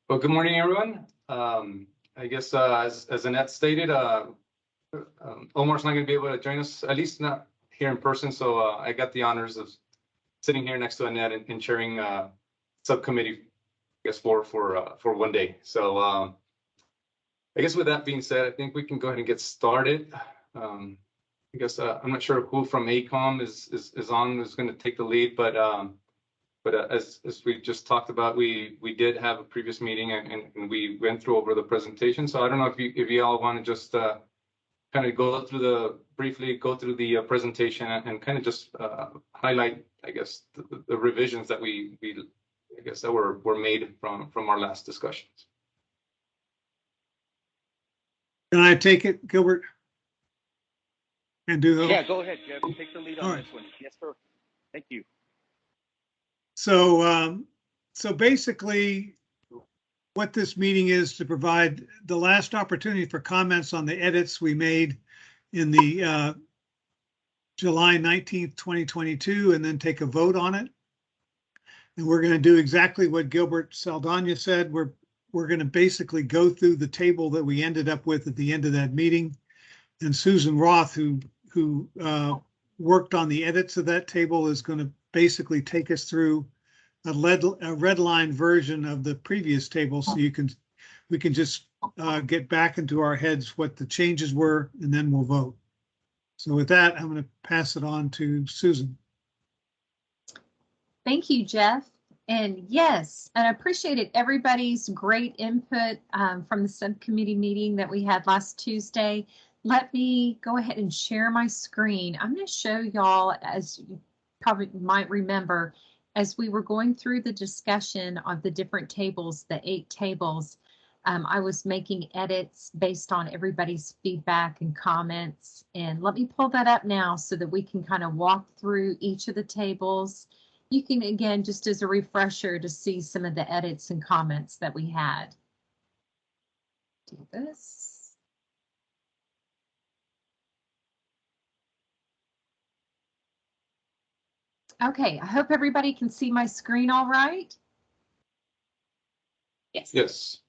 Well, good morning, everyone. I guess as Annette stated, Omar's not going to be able to join us, at least not here in person. So I got the honors of sitting here next to Annette and chairing subcommittee, I guess for one day. So I guess with that being said, I think we can go ahead and get started. I guess I'm not sure who from ACOM is on, who's going to take the lead, but as we just talked about, we did have a previous meeting and we went through over the presentation. So I don't know if you all want to just kind of go through briefly go through the presentation and kind of just highlight, I guess, the revisions that we I guess that were made from our last discussions. Can I take it, Gilbert? And do those? Yeah, go ahead, Jeff. Take the lead on this one. Yes, sir. Thank you. So, so basically, what this meeting is to provide the last opportunity for comments on the edits we made in the July 19th, 2022, and then take a vote on it. And we're going to do exactly what Gilbert Saldana said. We're going to basically go through the table that we ended up with at the end of that meeting. And Susan Roth, who worked on the edits of that table, is going to basically take us through a red line version of the previous table, so we can just get back into our heads what the changes were, and then we'll vote. So with that, I'm going to pass it on to Susan. Thank you, Jeff. And yes, and I appreciated everybody's great input from the subcommittee meeting that we had last Tuesday. Let me go ahead and share my screen. I'm going to show y'all, as you probably might remember, as we were going through the discussion of the different tables, the 8 tables, I was making edits based on everybody's feedback and comments. And let me pull that up now so that we can kind of walk through each of the tables. You can, again, just as a refresher, to see some of the edits and comments that we had. Do this. Okay, I hope everybody can see my screen all right. Yes. Yes.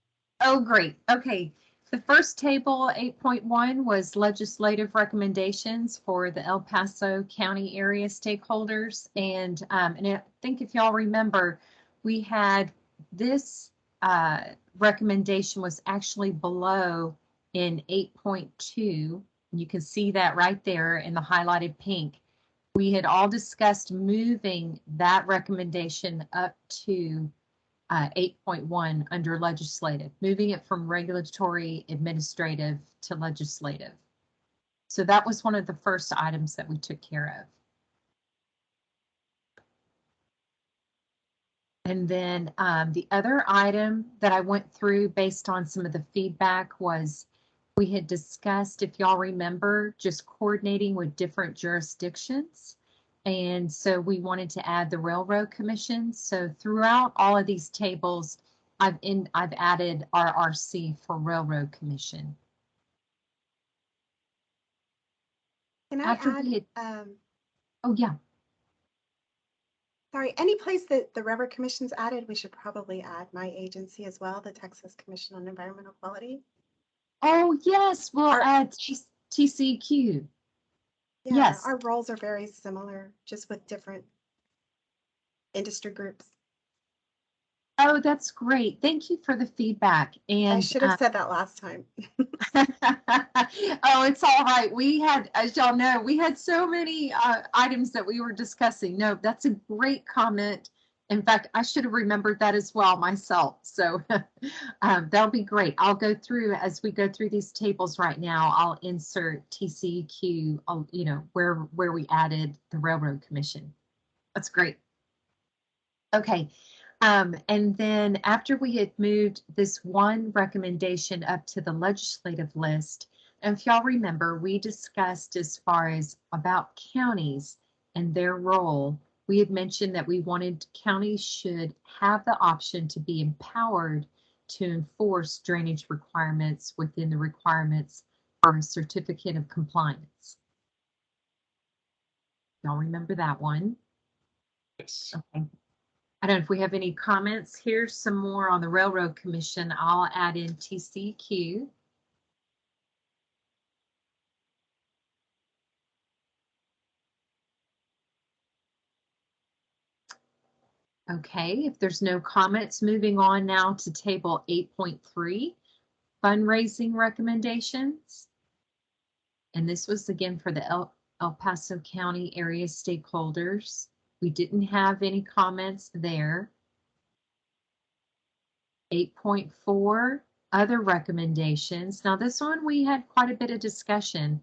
Oh, great. Okay. The first table, 8.1, was legislative recommendations for the El Paso County area stakeholders. And I think if y'all remember, we had this recommendation was actually below in 8.2. You can see that right there in the highlighted pink. We had all discussed moving that recommendation up to 8.1 under legislative, moving it from regulatory administrative to legislative. So that was one of the first items that we took care of. And then the other item that I went through based on some of the feedback was we had discussed, if y'all remember, just coordinating with different jurisdictions. And so we wanted to add the Railroad Commission. So throughout all of these tables, I've added RRC for Railroad Commission. Can I add? Oh, yeah. Sorry, any place that the Railroad Commission's added, we should probably add my agency as well, the Texas Commission on Environmental Quality. Oh, yes, we'll add TCQ. Yeah, yes. Our roles are very similar, just with different industry groups. Oh, that's great. Thank you for the feedback. And I should have said that last time. Oh, it's all right. We had, as y'all know, we had so many items that we were discussing. No, that's a great comment. In fact, I should have remembered that as well myself. So that'll be great. I'll go through, as we go through these tables right now, I'll insert TCEQ, you know, where we added the Railroad Commission. That's great. Okay. And then after we had moved this one recommendation up to the legislative list, and if y'all remember, we discussed as far as about counties and their role. We had mentioned that we wanted counties should have the option to be empowered to enforce drainage requirements within the requirements for a certificate of compliance. Y'all remember that one? Yes. Okay. I don't know if we have any comments. Here's some more on the Railroad Commission. I'll add in TCQ. Okay, if there's no comments, moving on now to table 8.3, fundraising recommendations. And this was again for the El Paso County area stakeholders. We didn't have any comments there. 8.4, other recommendations. Now this one we had quite a bit of discussion.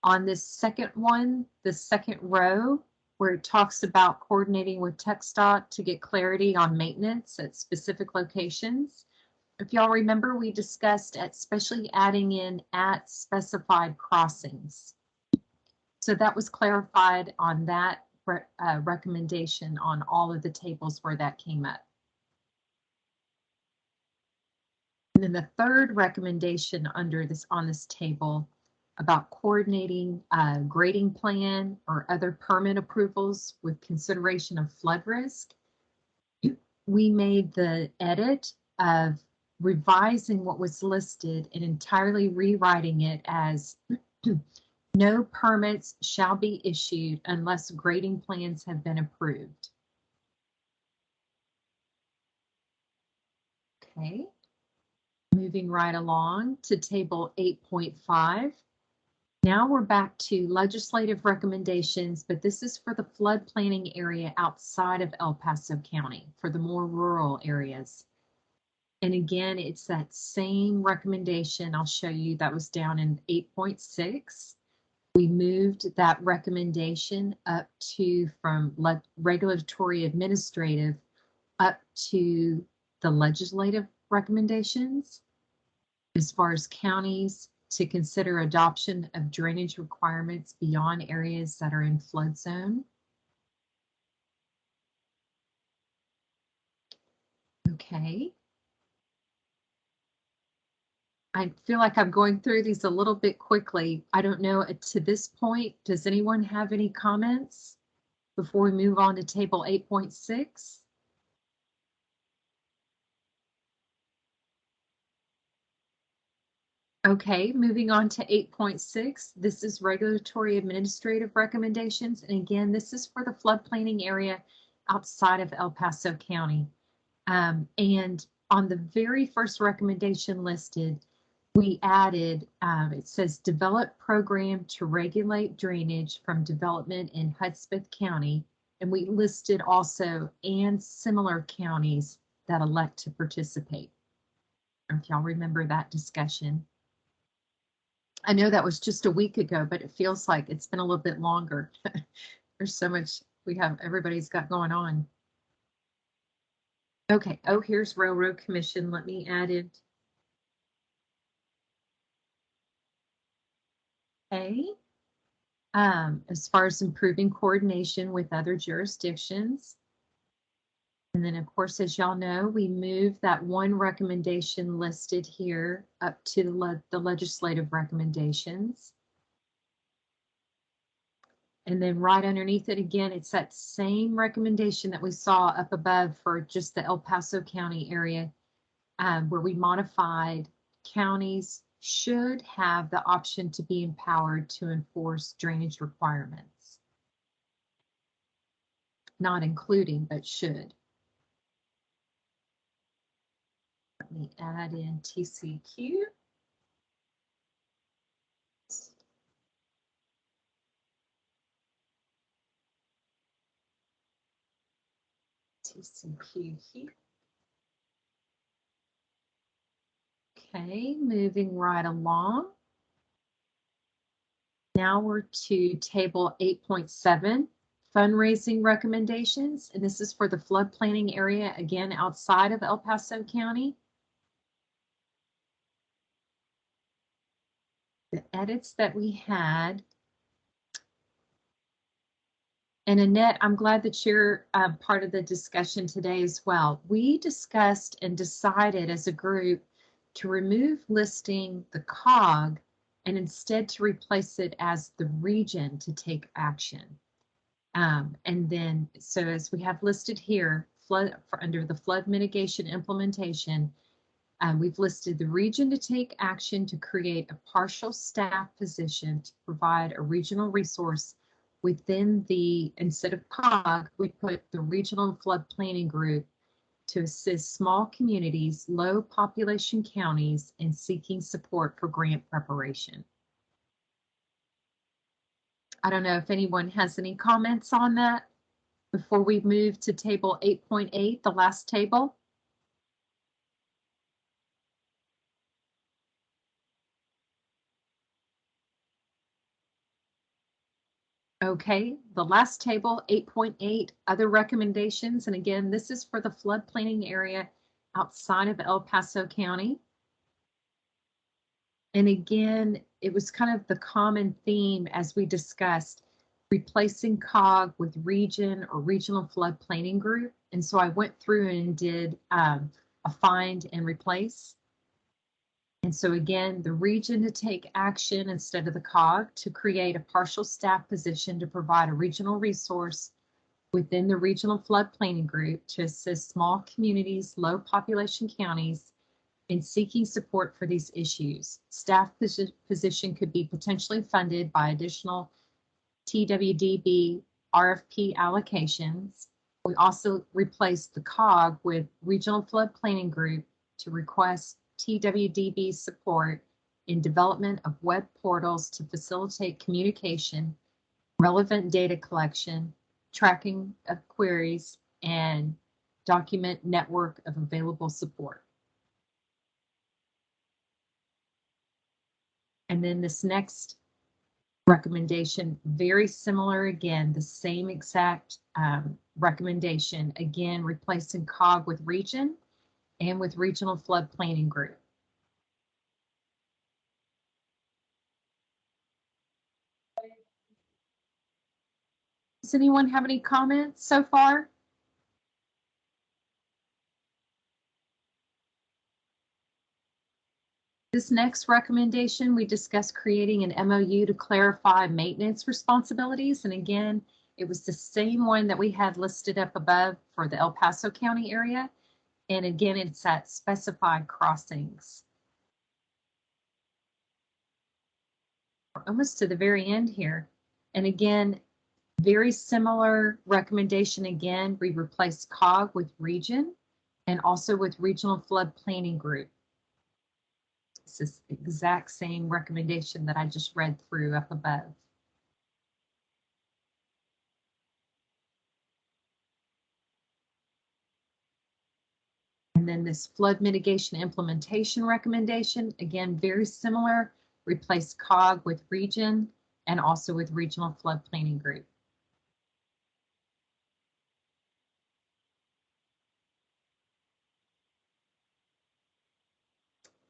On this second one, the second row, where it talks about coordinating with TxDOT to get clarity on maintenance at specific locations. If y'all remember, we discussed especially adding in at specified crossings. So that was clarified on that recommendation on all of the tables where that came up. And then the third recommendation under this on this table about coordinating a grading plan or other permit approvals with consideration of flood risk. We made the edit of revising what was listed and entirely rewriting it as no permits shall be issued unless grading plans have been approved. Okay, moving right along to table 8.5. Now we're back to legislative recommendations, but this is for the flood planning area outside of El Paso County, for the more rural areas. And again, it's that same recommendation I'll show you that was down in 8.6. We moved that recommendation up to from regulatory administrative up to the legislative recommendations as far as counties to consider adoption of drainage requirements beyond areas that are in flood zone. Okay. I feel like I'm going through these a little bit quickly. I don't know to this point, does anyone have any comments before we move on to table 8.6? Okay, moving on to 8.6. This is regulatory administrative recommendations. And again, this is for the flood planning area outside of El Paso County. And on the very first recommendation listed, we added, it says develop program to regulate drainage from development in Hudson County. And we listed also and similar counties that elect to participate. If y'all remember that discussion. I know that was just a week ago, but it feels like it's been a little bit longer. There's so much everybody's got going on. Okay, oh, here's Railroad Commission. Let me add it. Okay. As far as improving coordination with other jurisdictions. And then, of course, as y'all know, we moved that one recommendation listed here up to the legislative recommendations. And then right underneath it, again, it's that same recommendation that we saw up above for just the El Paso County area, where we modified counties should have the option to be empowered to enforce drainage requirements. Not including, but should. Let me add in TCQ. TCQ here. Okay, moving right along. Now we're to table 8.7, fundraising recommendations. And this is for the flood planning area, again, outside of El Paso County. The edits that we had. And Annette, I'm glad that you're part of the discussion today as well. We discussed and decided as a group to remove listing the COG and instead to replace it as the region to take action. And then, so as we have listed here, under the flood mitigation implementation, we've listed the region to take action to create a partial staff position to provide a regional resource within the, instead of COG, we put the Regional Flood Planning Group to assist small communities, low population counties in seeking support for grant preparation. I don't know if anyone has any comments on that before we move to table 8.8, the last table. Okay, the last table, 8.8, other recommendations. And again, this is for the flood planning area outside of El Paso County. And again, it was kind of the common theme as we discussed, replacing COG with region or regional flood planning group. And so I went through and did a find and replace. And so again, the region to take action instead of the COG to create a partial staff position to provide a regional resource within the regional flood planning group to assist small communities, low population counties in seeking support for these issues. Staff position could be potentially funded by additional TWDB RFP allocations. We also replaced the COG with regional flood planning group to request TWDB support in development of web portals to facilitate communication, relevant data collection, tracking of queries, and document network of available support. And then this next recommendation, very similar again, the same exact recommendation, again, replacing COG with region and with regional flood planning group. Does anyone have any comments so far? This next recommendation, we discussed creating an MOU to clarify maintenance responsibilities. And again, it was the same one that we had listed up above for the El Paso County area. And again, it's at specified crossings. We're almost to the very end here. And again, very similar recommendation. Again, we replaced COG with region and also with regional flood planning group. It's this exact same recommendation that I just read through up above. And then this flood mitigation implementation recommendation, again, very similar, replace COG with region and also with regional flood planning group.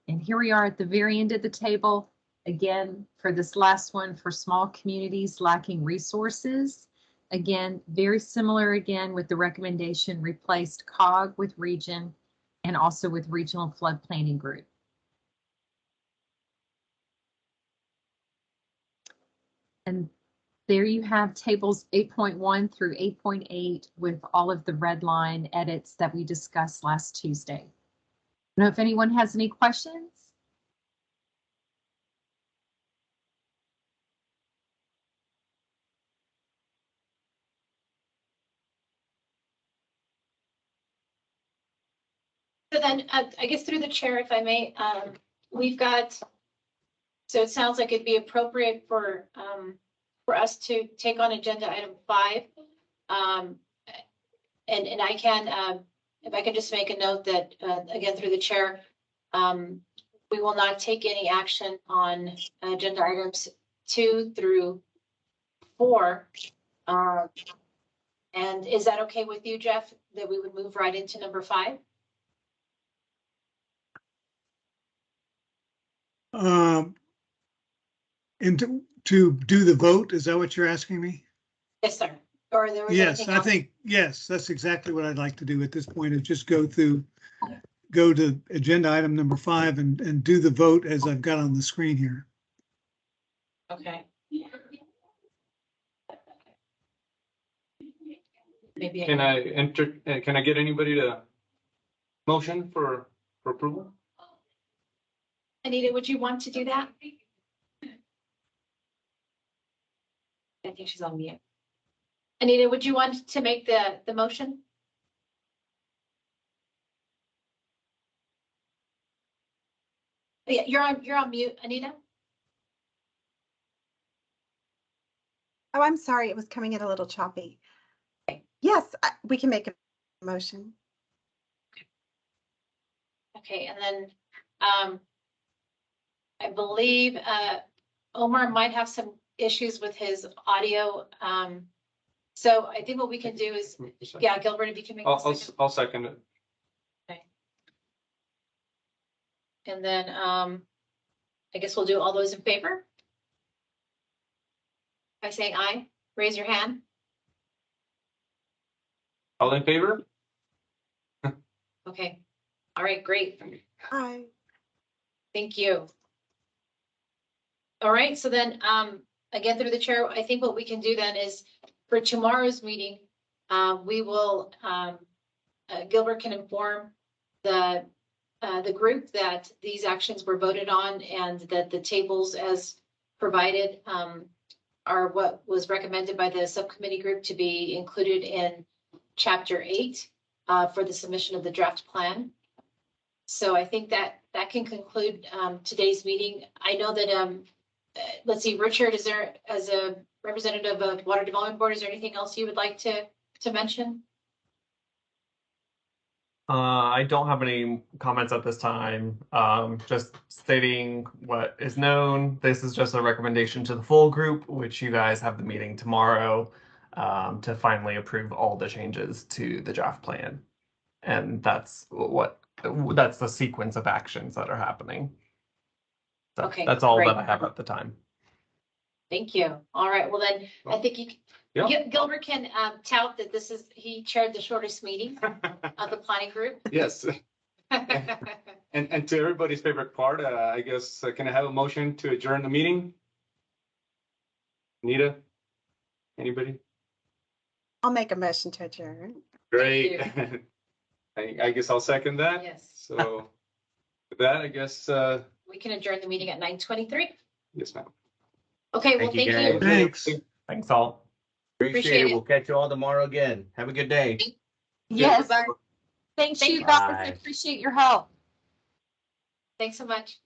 And here we are at the very end of the table. Again, for this last one, for small communities lacking resources. Again, very similar again with the recommendation, replaced COG with region and also with regional flood planning group. And there you have tables 8.1 through 8.8 with all of the red line edits that we discussed last Tuesday. I don't know if anyone has any questions. So then, I guess through the chair, if I may, we've got, so it sounds like it'd be appropriate for us to take on agenda item 5. And I can, if I can just make a note that, again, through the chair, we will not take any action on agenda items 2 through 4. And is that okay with you, Jeff, that we would move right into number 5? And to do the vote, is that what you're asking me? Yes, sir. Or there was Yes, anything I else? think, yes, that's exactly what I'd like to do at this point, is just go to agenda item number 5 and do the vote as I've got on the screen here. Okay. Maybe. Can I enter, can I get anybody to motion for approval? Anita, would you want to do that? I think she's on mute. Anita, would you want to make the motion? Yeah, you're on mute, Anita. Oh, I'm sorry, it was coming in a little choppy. Yes, we can make a motion. Okay, and then I believe Omar might have some issues with his audio. So I think what we can do is, yeah, Gilbert, if you can make a second. I'll second it. And then I guess we'll do all those in favor. By saying aye, raise your hand. All in favor? Okay. All right, great. Aye. Thank you. All right, so then again, through the chair, I think what we can do then is for tomorrow's meeting, we will Gilbert can inform the group that these actions were voted on and that the tables as provided are what was recommended by the subcommittee group to be included in Chapter 8 for the submission of the draft plan. So I think that can conclude today's meeting. I know that, let's see, Richard, is there, as a representative of Water Development Board, is there anything else you would like to mention? I don't have any comments at this time. Just stating what is known. This is just a recommendation to the full group, which you guys have the meeting tomorrow to finally approve all the changes to the draft plan. And that's the sequence of actions that are happening. So Okay, that's all great. that I have at the time. Thank you. All right, well then, I think you Gilbert can tout that he chaired the shortest meeting of the planning group. Yes. And to everybody's favorite part, I guess, can I have a motion to adjourn the meeting? Anita? Anybody? I'll make a motion to adjourn. Great. I guess I'll second that. Yes, So with that, I guess, we can adjourn the meeting at 9:23. yes, ma'am. Okay, well, Thank you, thank you. guys. Thanks. Thanks all. Appreciate Appreciate it. it. We'll catch you all tomorrow again. Have a good day. Yes. Bye. Thanks, Thank you you. guys. I Bye. appreciate your help. Thanks so much.